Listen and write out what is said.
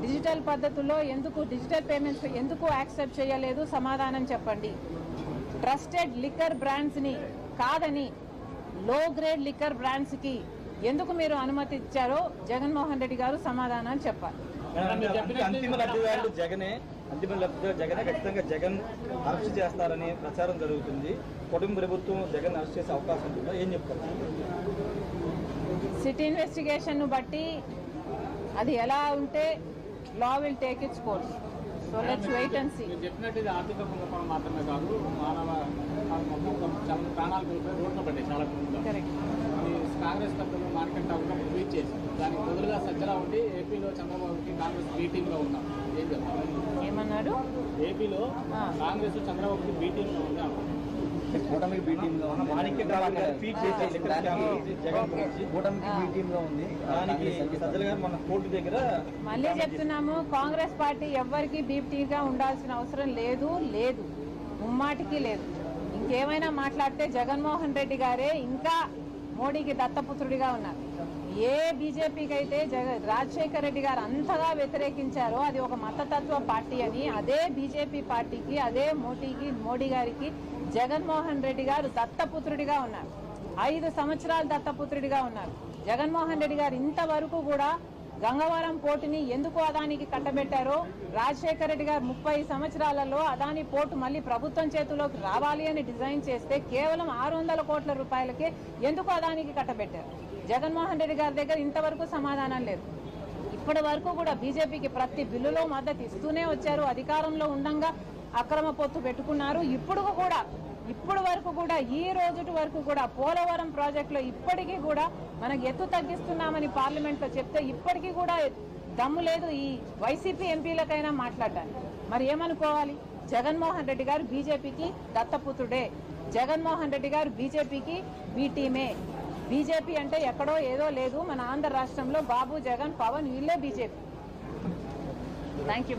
Digital పద్ధతుల్లో ఎందుకు digital payments ఎందుకు యాక్సెప్ట్ చేయలేదు సమాధానం చెప్పండి. ట్రస్టెడ్ లిక్కర్ బ్రాండ్స్ని కాదని లో గ్రేడ్ లిక్కర్ బ్రాండ్స్కి ఎందుకు మీరు అనుమతి ఇచ్చారో జగన్మోహన్ రెడ్డి గారు సమాధానం చెప్పాలి. అంతిమ లబ్ధిదారుడు జగనే, అంతిమ లబ్ధిదారు జగనే, ఖచ్చితంగా జగన్ అరెస్ట్ చేస్తారని ప్రచారం జరుగుతుంది. కుటుంబ ప్రభుత్వం జగన్ అరెస్ట్ చేసే అవకాశం ఉంటుందా, ఏం చెప్తారు? సిటీ ఇన్వెస్టిగేషన్ బట్టి అది ఎలా ఉంటే law will take its course. So let's wait and see. చెప్పినట్టు ఇది ఆర్థిక కుంభకోణం మాత్రమే కాదు, మానవ ప్రాణాలు రోడ్లు పడ్డాయి చాలా కరెక్ట్. కాంగ్రెస్ పెద్దలు మార్కెట్ టాక్ ట్వీట్ చేసి దానికి బదులుగా సజ్జలా ఉండి ఏపీలో చంద్రబాబుకి కాంగ్రెస్ బీ టీమ్ గా ఉన్నాం. ఏం చెప్తారు? ఏమన్నారు? ఏపీలో కాంగ్రెస్ చంద్రబాబుకి బీ టీమ్ గా ఉన్నాం. కూటమికి బీ టీమ్ గా ఉంది. మళ్ళీ చెప్తున్నాము, కాంగ్రెస్ పార్టీ ఎవ్వరికి బీపీగా ఉండాల్సిన అవసరం లేదు, ముమ్మాటికి లేదు. ఇంకేమైనా మాట్లాడితే జగన్మోహన్ రెడ్డి గారే ఇంకా మోడీకి దత్తపుత్రుడిగా ఉన్నారు. ఏ బీజేపీకి అయితే రాజశేఖర రెడ్డి గారు అంతగా వ్యతిరేకించారో అది ఒక మతతత్వ పార్టీ అని, అదే బీజేపీ పార్టీకి, అదే మోడీ గారికి జగన్మోహన్ రెడ్డి గారు దత్తపుత్రుడిగా ఉన్నారు. 5 సంవత్సరాలు దత్తపుత్రుడిగా ఉన్నారు. జగన్మోహన్ రెడ్డి గారు ఇంతవరకు కూడా గంగవరం పోర్టుని ఎందుకు అదానికి కట్టబెట్టారో, రాజశేఖర రెడ్డి గారు 30 సంవత్సరాలలో అదాని పోర్టు మళ్ళీ ప్రభుత్వం చేతిలోకి రావాలి అని డిజైన్ చేస్తే కేవలం 600 కోట్ల రూపాయలకే ఎందుకు అదానికి కట్టబెట్టారు? జగన్మోహన్ రెడ్డి గారి దగ్గర ఇంతవరకు సమాధానం లేదు. ఇప్పటి వరకు కూడా బీజేపీకి ప్రతి బిల్లులో మద్దతు ఇస్తూనే వచ్చారు. అధికారంలో ఉండంగా అక్రమ పొత్తు పెట్టుకున్నారు. ఇప్పుడు వరకు కూడా ఈ రోజు వరకు కూడా పోలవరం ప్రాజెక్టులో ఇప్పటికీ కూడా మనకు ఎత్తు తగ్గిస్తున్నామని పార్లమెంట్లో చెప్తే ఇప్పటికీ కూడా దమ్ము లేదు ఈ వైసీపీ ఎంపీలకైనా మాట్లాడడానికి. మరి ఏమనుకోవాలి? జగన్మోహన్ రెడ్డి గారు బీజేపీకి దత్తపుత్రుడే, జగన్మోహన్ రెడ్డి గారు బీజేపీకి బీ టీమే. బీజేపీ అంటే ఎక్కడో ఏదో లేదు, మన ఆంధ్ర రాష్ట్రంలో బాబు, జగన్, పవన్ వీళ్ళే బీజేపీ. Thank you.